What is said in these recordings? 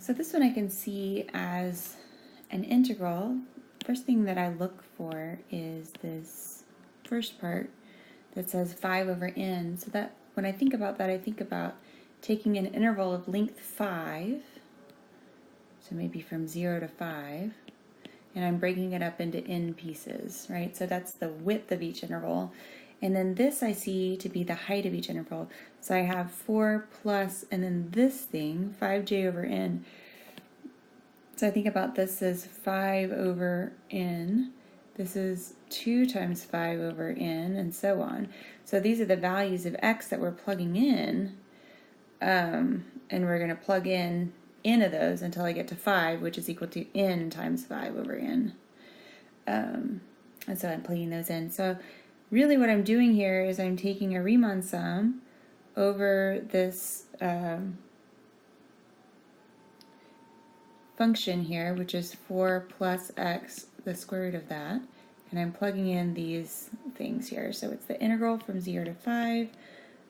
So this one I can see as an integral. First thing that I look for is this first part that says 5 over n. So that when I think about that, I think about taking an interval of length 5, so maybe from 0 to 5, and I'm breaking it up into n pieces, right? So that's the width of each interval. And then this I see to be the height of each interval. So I have 4 plus, and then this thing, 5j over n. So I think about this as 5 over n. This is 2 times 5 over n, and so on. So these are the values of x that we're plugging in, and we're going to plug in n of those until I get to 5, which is equal to n times 5 over n. And so I'm plugging those in. So really what I'm doing here is I'm taking a Riemann sum over this function here, which is 4 plus x, the square root of that, and I'm plugging in these things here. So it's the integral from 0 to 5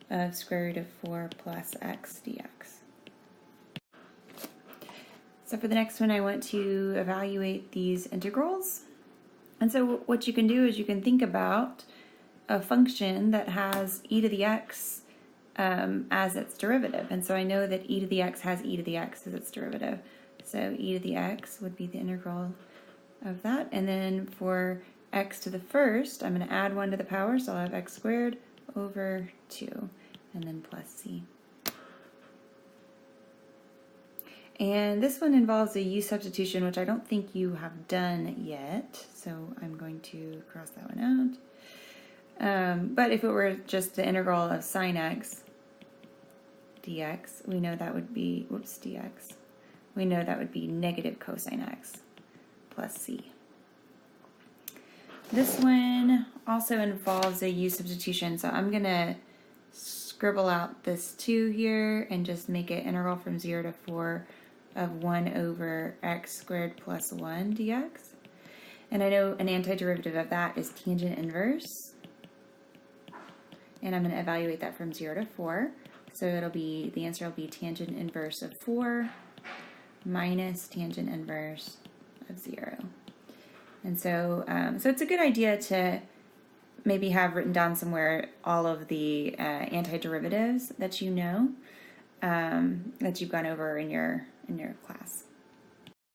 of square root of 4 plus x dx. So for the next one, I want to evaluate these integrals. And so what you can do is you can think about a function that has e to the x as its derivative. And so I know that e to the x has e to the x as its derivative. So e to the x would be the integral of that. And then for x to the first, I'm going to add 1 to the power, so I'll have x squared over 2, and then plus c. And this one involves a u substitution, which I don't think you have done yet, so I'm going to cross that one out. But if it were just the integral of sine x dx, we know that would be, dx, we know that would be negative cosine x plus c. This one also involves a u substitution, so I'm going to scribble out this 2 here and just make it integral from 0 to 4 of 1 over x squared plus 1 dx. And I know an antiderivative of that is tangent inverse. And I'm going to evaluate that from 0 to 4. So it'll be, the answer will be tangent inverse of 4 minus tangent inverse of 0. And so, so it's a good idea to maybe have written down somewhere all of the antiderivatives that you know, that you've gone over in your class.